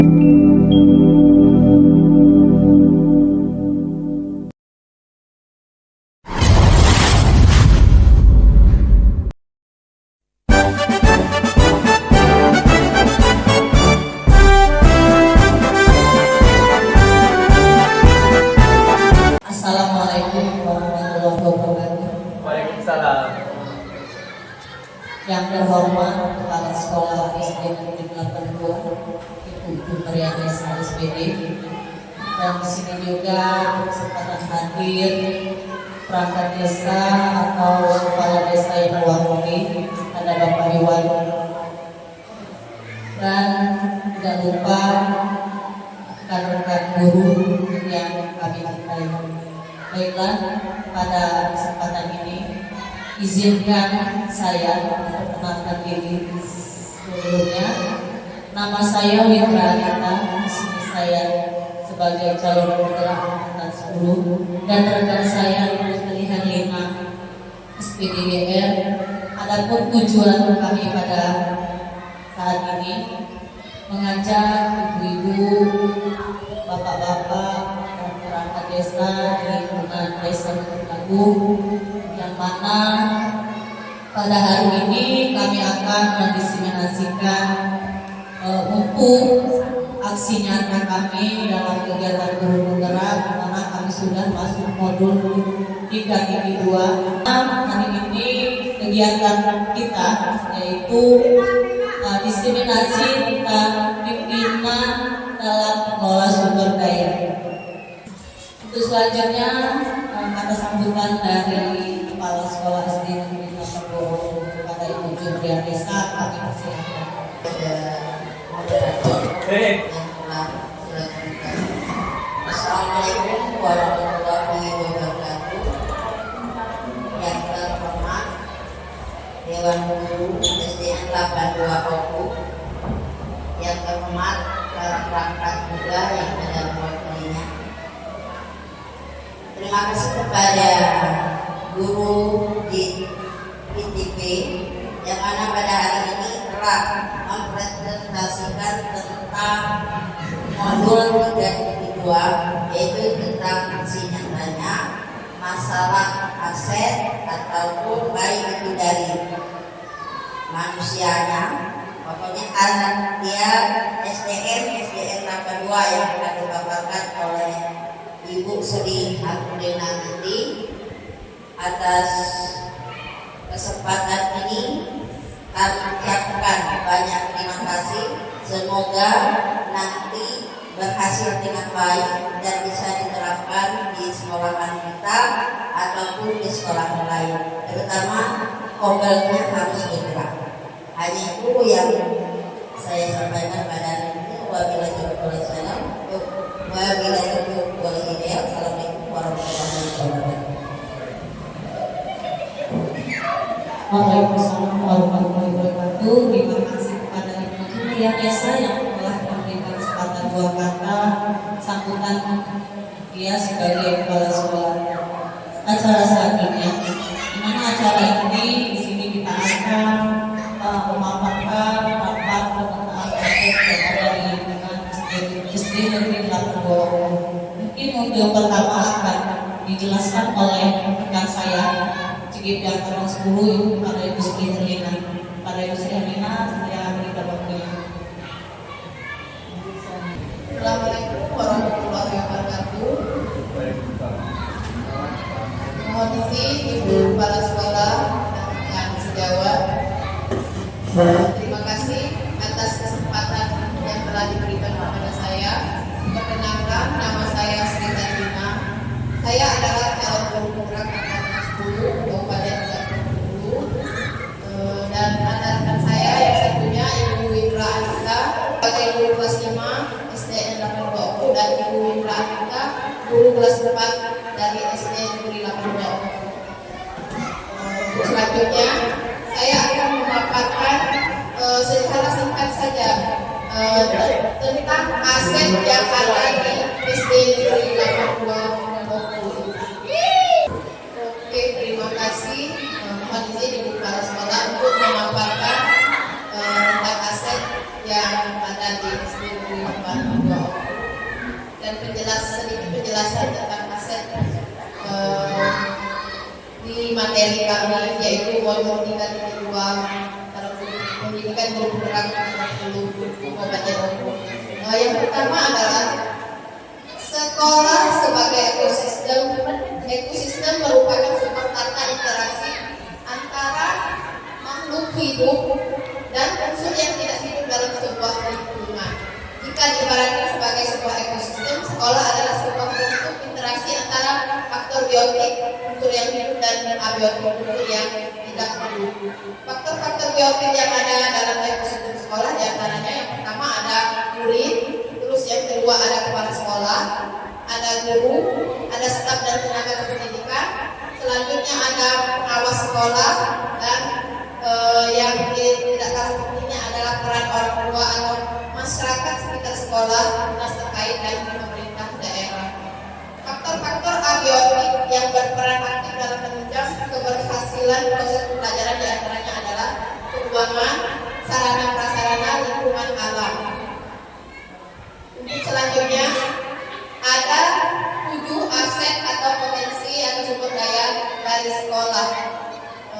Assalamualaikum warahmatullahi wabarakatuh. Waalaikumsalam. Yang terhormat Kepala Sekolah SD Negeri 82, Ibu Mariana SPD, dan di sini juga kesempatan hadir perangkat desa atau kepala desa yang mewakili, ada Bapak Iwan, dan tidak lupa rekan-rekan guru yang kami cintai. Baiklah, pada kesempatan ini izinkan saya memperkenalkan diri sebelumnya. Nama saya Witra Anita, di sini saya sebagai calon penggerak angkatan 10 dan rekan saya pilihan 5 SPDGR. Adapun tujuan kami pada saat ini mengajak ibu-ibu, bapak-bapak, dan perangkat desa di lingkungan Desa Agung, yang mana pada hari ini kami akan mendiseminasikan untuk aksi nyata kami dalam kegiatan guru penggerak, karena kami sudah masuk modul 3-2. Hari ini kegiatan kita yaitu diseminasi tentang pimpinan dalam mengelola sumber daya. Untuk selanjutnya kata sambutan dari Kepala Sekolah SD Negeri 82 kepada Ibu Jubrian Desa, kami persilakan. Assalamualaikum warahmatullahi wabarakatuh. Yang terhormat Dewan Guru SDN 82 Oku, yang terhormat para perangkat juga yang ada mewakilinya. Terima kasih kepada guru di ITP yang mana pada hari ini telah mempresentasikan tentang modul 3-2, yaitu tentang fungsi nyatanya masalah aset ataupun baik itu dari manusianya, pokoknya anak dia SDN 82 yang akan dipaparkan oleh Ibu Sri Abdulina nanti. Atas kesempatan ini kami ucapkan banyak terima kasih. Semoga nanti berhasil dengan baik dan bisa diterapkan di sekolahan kita ataupun di sekolah lain, terutama kobelnya harus bergerak. Hanya itu yang saya sampaikan pada hari ini. Wabillahi taufiq wal hidayah. Assalamualaikum warahmatullahi wabarakatuh. Waalaikumsalam warahmatullahi wabarakatuh. Terima kasih kepada Ibu Jubrian Desa yang telah memberikan kesempatan dua kata sambutan dia sebagai kepala sekolah. Acara selanjutnya, di mana acara ini di sini kita akan memaparkan rapat pemetaan aset yang ada di lingkungan SD Negeri 82. Mungkin untuk pertama akan dijelaskan oleh rekan saya Cigit yang tahun 10 pada Ibu Sri Herlina. Pada Ibu Sri Herlina saya berikan waktunya. Assalamualaikum warahmatullahi wabarakatuh. Mohon izin Ibu Kepala Sekolah yang sejawat. Terima kasih atas kesempatan yang telah diberikan kepada saya. Perkenalkan, nama saya Sri Herlina. Saya adalah calon guru penggerak angkatan 10 Kabupaten Bengkulu, dan rekan saya yang satunya Ibu Witra Anita sebagai guru kelas 5 SDN 82 dan Ibu Witra Anita guru kelas 4 dari SD Negeri 82. Selanjutnya saya akan memaparkan secara singkat saja tentang aset yang ada di SD Negeri 82. Oke, terima kasih. Mohon izin Ibu Kepala Sekolah untuk memaparkan tentang aset yang ada di SD Negeri 82. dua dan sedikit penjelasan tentang aset di materi kami, yaitu modul 3.2 pendidikan guru gerak 60 Kabupaten Oku. Yang pertama adalah sekolah sebagai ekosistem. Ekosistem merupakan sebuah tata interaksi antara makhluk hidup dan unsur yang tidak hidup dalam sebuah lingkungan. Jika diibaratkan sebagai sebuah ekosistem, sekolah adalah sebuah bentuk interaksi antara faktor biotik, unsur yang hidup, dan abiotik, unsur yang tidak hidup. Faktor-faktor biotik yang ada dalam ekosistem sekolah diantaranya yang pertama ada murid, terus yang kedua ada kepala sekolah, ada guru, ada staf dan tenaga kependidikan, selanjutnya ada pengawas sekolah, dan yang tidak kalah pentingnya adalah peran orang tua atau masyarakat sekitar sekolah, dinas terkait, dan pemerintah daerah. Faktor-faktor abiotik yang berperan aktif dalam menunjang keberhasilan proses pembelajaran diantaranya adalah keuangan, sarana prasarana, lingkungan alam. Untuk selanjutnya ada 7 aset atau potensi atau sumber daya dari sekolah.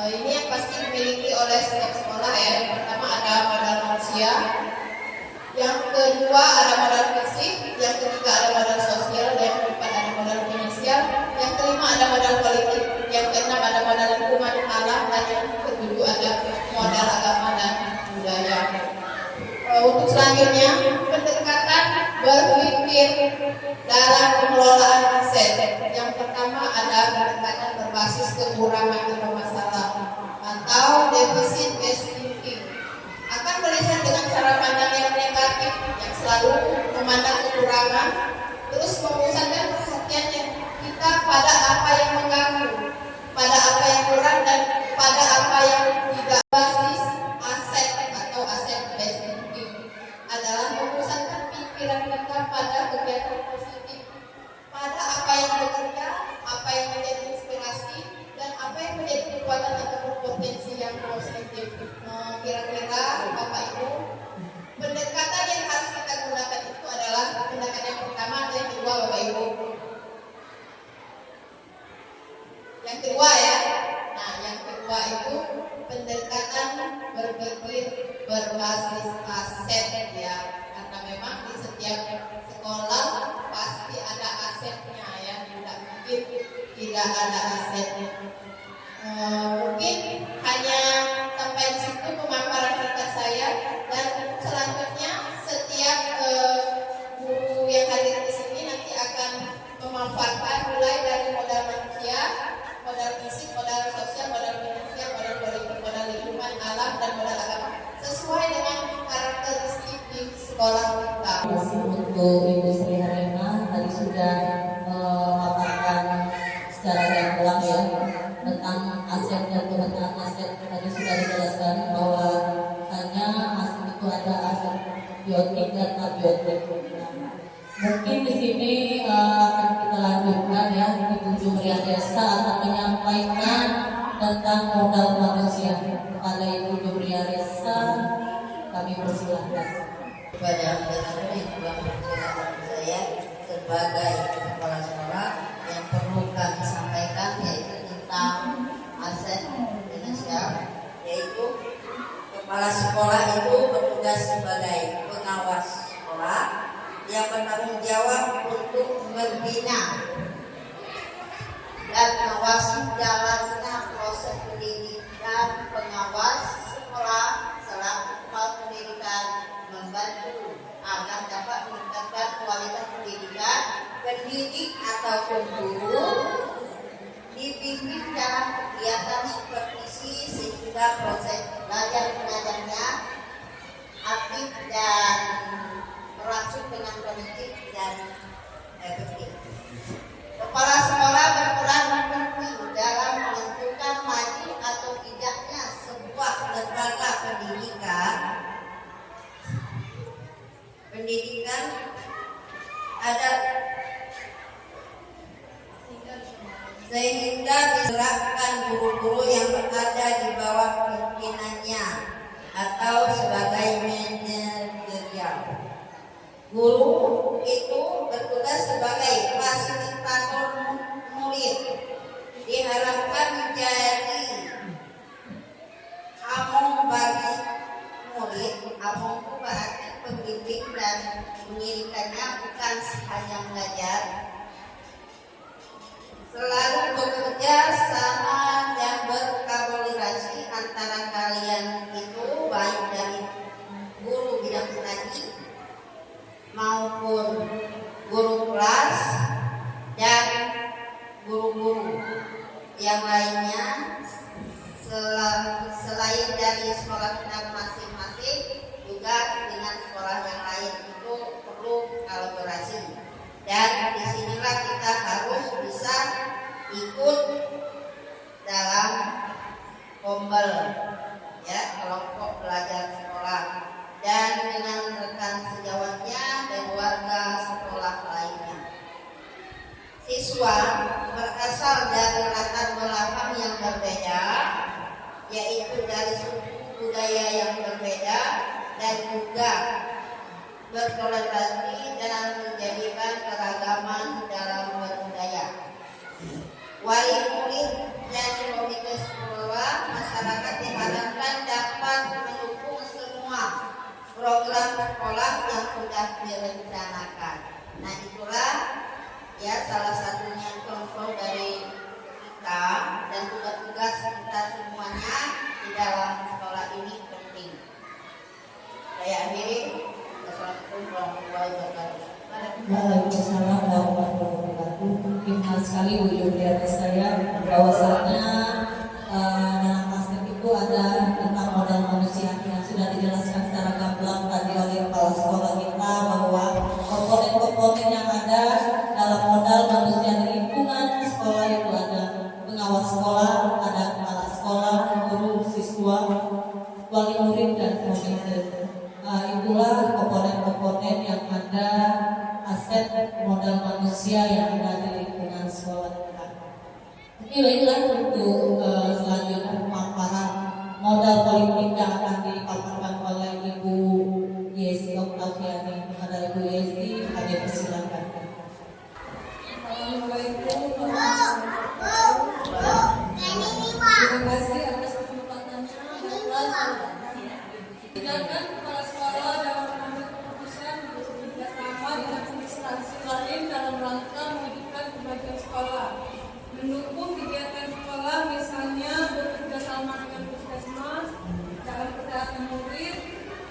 Ini yang pasti dimiliki oleh setiap sekolah ya. Yang pertama ada modal manusia, yang kedua ada modal fisik, yang ketiga ada modal sosial, yang keempat ada modal finansial, yang kelima ada modal politik, yang keenam ada modal lingkungan alam, dan yang ketujuh ada modal agama dan budaya. Untuk selanjutnya pendekatan berpikir dalam pengelolaan aset. Yang pertama ada pendekatan berbasis kekurangan atau masalah atau deficit based thinking. Akan melihat dengan cara pandang yang negatif, yang selalu memandang kekurangan, terus memusatkan perhatiannya kita pada apa yang mengganggu, pada apa yang kurang, dan pada apa yang tidak. Basis aset atau aset based thinking adalah memusatkan pikiran kita pada kegiatan positif, pada apa yang bekerja, apa yang menjadi inspirasi, dan apa yang menjadi kekuatan atau potensi yang positif. Kira-kira Bapak Ibu, pendekatan yang harus kita gunakan itu adalah pendekatan yang pertama atau yang kedua Bapak Ibu? Yang kedua ya. Nah, yang kedua itu pendekatan berpikir berbasis aset ya. Karena memang di setiap sekolah pasti ada asetnya ya, tidak mungkin tidak ada asetnya. Mungkin hanya sampai di situ pemaparan singkat saya, dan selanjutnya setiap guru yang hadir di sini nanti akan memanfaatkan mulai dari modal manusia, modal fisik, modal sosial, modal finansial, modal politik, modal lingkungan alam, dan modal agama sesuai dengan karakteristik di sekolah kita. Untuk Ibu Sri Harema tadi sudah memaparkan secara gamblang ya tentang aset dan pemetaan aset. Tadi sudah dijelaskan bahwa hanya aset itu ada aset biotik dan abiotik. Mungkin di sini akan kita lanjutkan ya, Ibu Jumriah Desa akan menyampaikan tentang modal manusia. Kepada Ibu Jumriah Desa kami persilahkan. Kepada yang telah mempersilahkan saya sebagai kepala sekolah, yang perlu kami sampaikan yaitu tentang aset finansial, yaitu kepala sekolah itu bertugas sebagai pengawas sekolah yang bertanggung jawab untuk membina dan mengawasi jalannya proses pendidikan. Pengawas sekolah selaku kepala pendidikan membantu agar dapat meningkatkan kualitas pendidikan pendidik ataupun guru, dibimbing dalam kegiatan supervisi sehingga proses belajar mengajarnya aktif dan berlangsung dengan kondusif dan efektif. Kepala sekolah berperan penting dalam menentukan maju atau tidaknya sebuah lembaga pendidikan ada sehingga digerakkan guru-guru yang berada di bawah pimpinannya atau sebagai manajerial. Guru itu bertugas sebagai fasilitator murid, diharapkan menjadi among bagi murid. Among itu berarti pembimbing dan mengirimkannya bukan hanya mengajar. Selalu bekerja sama dan berkolaborasi antara kalian itu, baik dari guru bidang studi maupun guru kelas dan guru-guru yang lainnya. Selain dari sekolah kita masing-masing, juga dengan sekolah yang lain itu perlu kolaborasi. Dan disinilah kita harus bisa ikut dalam kombel, ya, kelompok belajar sekolah, dan dengan rekan sejawatnya dan warga sekolah lainnya. Siswa berasal dari latar belakang yang berbeda, yaitu dari suku budaya yang berbeda, dan juga bertoleransi dan menjadikan keragaman dalam berbudaya. Wali murid dan komite sekolah masyarakat diharapkan dapat mendukung semua program sekolah yang sudah direncanakan. Nah, itulah ya salah satunya contoh dari kita, dan tugas-tugas kita semuanya di dalam sekolah ini penting. Saya akhiri. Assalamualaikum warahmatullahi wabarakatuh. Waalaikumsalam warahmatullahi wabarakatuh. Mungkin sekali Bu dari saya bahwasanya dalam aspek itu ada tentang modal manusia yang sudah dijelaskan secara gamblang tadi oleh kepala sekolah kita, bahwa komponen-komponen yang ada dalam modal manusia di lingkungan sekolah itu ada pengawas sekolah, ada kepala sekolah, guru, siswa, wali murid, dan komite. Itulah komponen-komponen yang ada aset modal manusia yang ada di lingkungan sekolah kita. Inilah untuk selanjutnya pemaparan modal politik yang akan dipaparkan oleh Ibu Yesi Oktaviani. Kepada Ibu Yesi, kami persilakan. Assalamualaikum warahmatullahi wabarakatuh. Terima kasih atas kesempatannya dan tindakan kepala sekolah dalam mengambil keputusan untuk bekerjasama dengan instansi lain dalam rangka mewujudkan kemajuan sekolah, mendukung kegiatan sekolah, misalnya bekerjasama dengan puskesmas dalam kesehatan murid,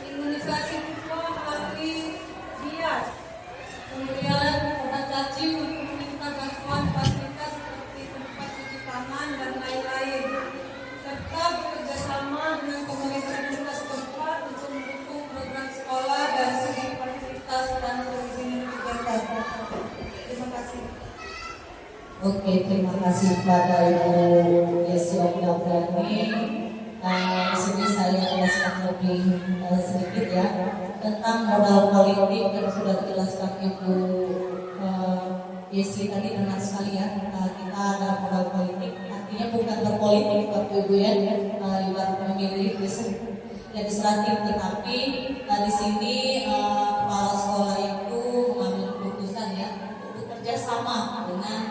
imunisasi siswa melalui bias, kemudian obat cacing untuk meminta bantuan fasilitas seperti tempat cuci tangan dan lain-lain, serta bekerjasama dengan pemerintah daerah setempat untuk mendukung program sekolah dan segi fasilitas dan perizinan kegiatan. Terima kasih. Oke, terima kasih kepada Ibu Yesi Oktaviani. Di sini saya jelaskan lebih sedikit ya tentang modal politik yang sudah dijelaskan Ibu Yesi tadi dengan sekali ya. Kita ada modal politik, artinya bukan berpolitik Bapak Ibu ya, ibarat memilih legislatif, tetapi di sini kepala sekolah itu mengambil keputusan ya untuk bekerja sama dengan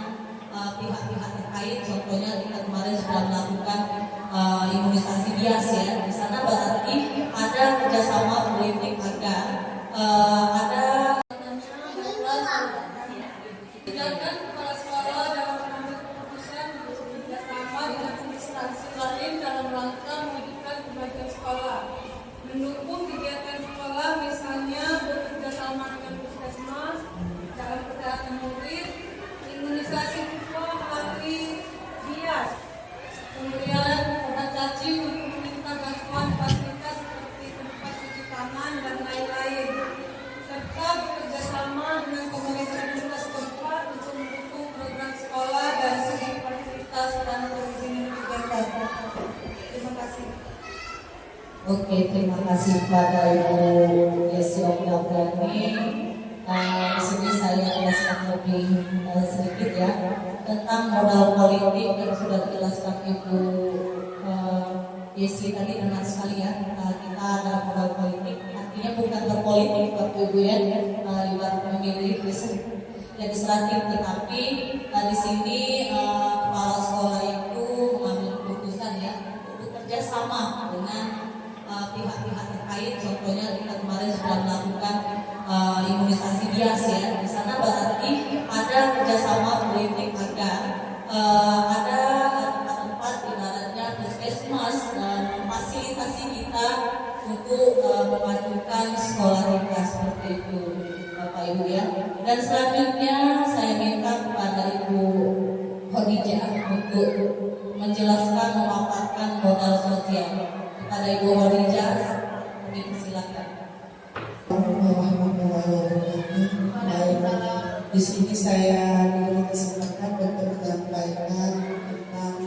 pihak-pihak terkait. Contohnya kita kemarin sudah melakukan imunisasi bias ya. Di sana berarti ada kerjasama politik agar ada Tindakan kepala sekolah dalam mengambil keputusan untuk bekerjasama dengan instansi lain dalam rangka mewujudkan kemajuan sekolah, mendukung kegiatan sekolah, misalnya bekerjasama dengan puskesmas dalam kesehatan murid, imunisasi siswa melalui bias, kemudian obat cacing untuk meminta bantuan fasilitas seperti tempat cuci tangan dan lain-lain, serta bekerjasama dengan pemerintah daerah setempat untuk mendukung program sekolah dan segi fasilitas dan perizinan kegiatan. Terima kasih. Oke, terima kasih kepada Ibu Yesi Oktaviani. Di sini saya jelaskan lebih sedikit ya tentang modal politik yang sudah dijelaskan Ibu Yesi tadi dengan sekali ya. Kita ada modal politik, artinya bukan berpolitik Bapak Ibu ya, ibarat memilih legislatif, tetapi di sini kepala sekolah itu mengambil keputusan ya untuk bekerja sama dengan pihak-pihak terkait. Contohnya kita kemarin sudah melakukan imunisasi bias ya. Di sana berarti ada kerjasama politik agar ada tempat-tempat ibaratnya puskesmas memfasilitasi kita untuk memajukan sekolah kita seperti itu Bapak Ibu ya. Dan selanjutnya saya minta kepada Ibu Khadijah untuk menjelaskan memaparkan modal sosial. Kepada Ibu Khadijah, silakan. Di sini saya diberi kesempatan untuk menyampaikan tentang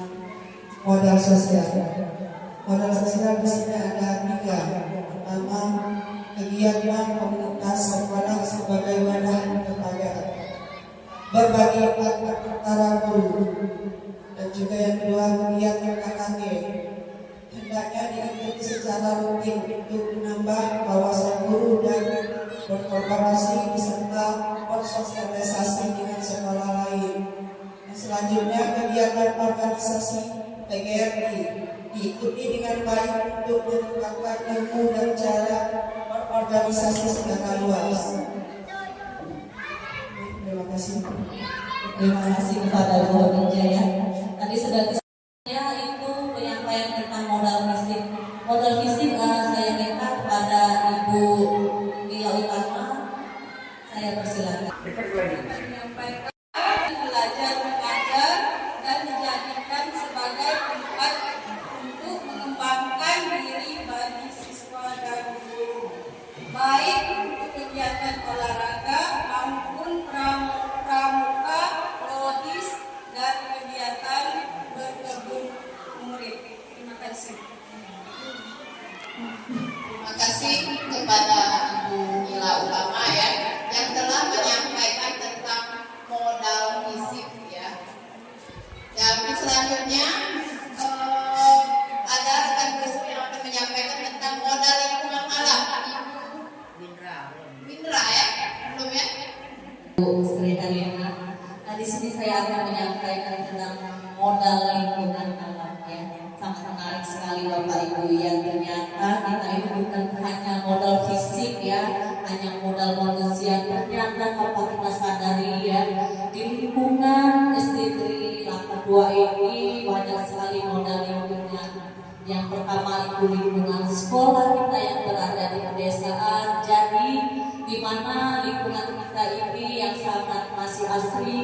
modal sosial. Modal sosial di sini ada 3. Pertama, kegiatan komunitas sekolah sebagai wadah kekeluargaan, berbagi antara guru, dan juga yang kedua kegiatan KKG. Hendaknya diikuti secara rutin untuk menambah wawasan guru dan berkolaborasi serta bersosialisasi dengan sekolah lain. Dan selanjutnya kegiatan organisasi PGRI diikuti dengan baik untuk mengembangkan ilmu dan cara berorganisasi secara luas. Terima kasih. Terima kasih kepada Ibu Khadijah ya. Tadi sudah saya itu penyampaian tentang modal fisik. Modal fisik saya minta kepada Ibu Mila Utama. Saya persilakan. Menyampaikan belajar mengajar dan dijadikan sebagai tempat untuk mengembangkan diri bagi siswa dan guru, baik untuk kegiatan olahraga maupun pramuka, logis, dan kegiatan berkebun murid. Terima kasih. Terima kasih kepada Ibu Mila Utama ya yang telah menyampaikan tentang modal fisik ya. Dan selanjutnya ada rekan guru yang akan menyampaikan tentang modal lingkungan alam. Ibu Windra ya, belum ya? Bu Sekretariat. Nah, di sini saya akan menyampaikan tentang modal lingkungan alam ya. Sangat menarik sekali Bapak Ibu yang ternyata kita itu bukan hanya modal fisik ya, hanya modal manusia. Ternyata kalau kita sadari ya, di lingkungan SD 2 ini banyak sekali modal lingkungan. Yang pertama itu lingkungan sekolah kita yang berada di pedesaan. Jadi di mana lingkungan kita ini yang sangat masih asri,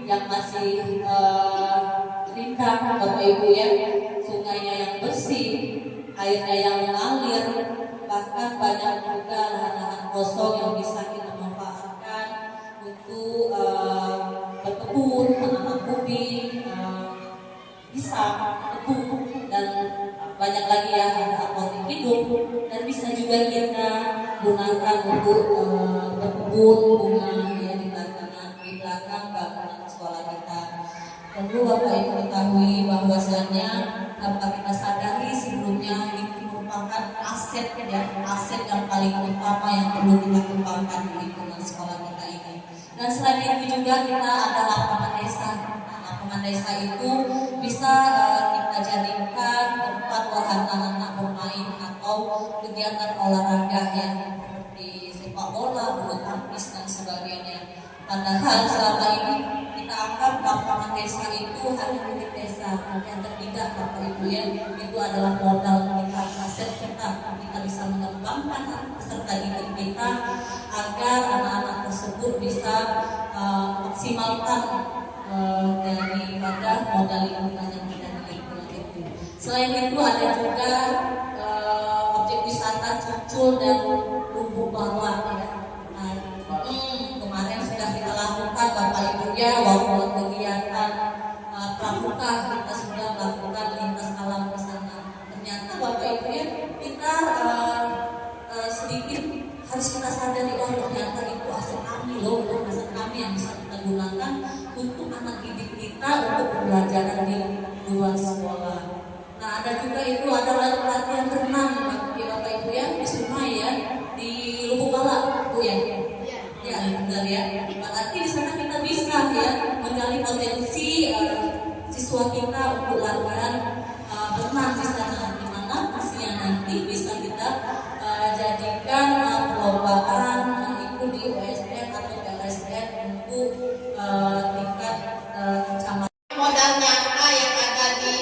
yang masih rindang Bapak Ibu ya, sungainya yang bersih, airnya yang mengalir, bahkan banyak juga lahan-lahan kosong yang bisa kita manfaatkan untuk berkebun, menanam ubi, pisang, tebu, dan banyak lagi ya, ada apotek hidup, dan bisa juga kita gunakan untuk berkebun bunga ya di belakang bangunan sekolah kita. Tentu Bapak Ibu ketahui bahwasannya tanpa kita sadari sebelumnya itu merupakan aset ya, aset yang paling utama yang perlu kita kembangkan di lingkungan sekolah kita ini. Dan selain itu juga kita ada lapangan desa. Lapangan desa itu bisa kita jadikan tempat wahana anak bermain atau kegiatan olahraga yang seperti sepak bola, bulu tangkis dan sebagainya. Padahal selama ini kita anggap lapangan desa itu hanya milik desa, yang tidak Bapak Ibu ya, itu adalah modal kita, aset kita bisa mengembangkan peserta didik kita agar anak-anak tersebut bisa maksimalkan daripada modal lingkungan yang kita miliki itu. Selain itu ada juga objek wisata Cucul dan Lubuk Bawah ya. Kemarin sudah kita lakukan Bapak Ibu ya, waktu kegiatan pramuka kita sudah melakukan lintas alam ke sana. Ternyata Bapak Ibu ya, kita sedikit harus kita sadari, oh ternyata itu aset kami loh, aset kami yang bisa kita gunakan untuk anak didik kita untuk pembelajaran di luar sekolah. Nah ada juga itu adalah latihan renang Bapak Ibu ya, di sungai ya, di ya. Berarti di sana kita bisa ya menggali potensi siswa kita untuk latihan berenang di sana, di mana hasilnya nanti bisa kita jadikan perlombaan ikut di OSN atau LSN untuk tingkat kecamatan. Modal nyata yang ada di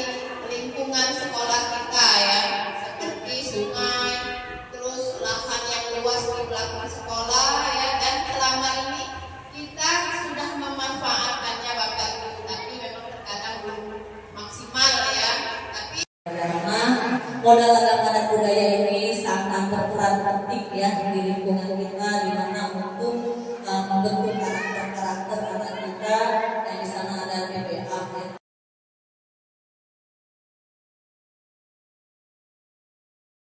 lingkungan sekolah kita ya, seperti sungai, terus lahan yang luas di belakang sekolah ya, dan selama ini kita sudah memanfaatkannya Bapak Ibu, tapi memang terkadang belum maksimal ya. Tapi Karena modal agama dan budaya ini sangat berperan penting ya di lingkungan kita, di mana untuk membentuk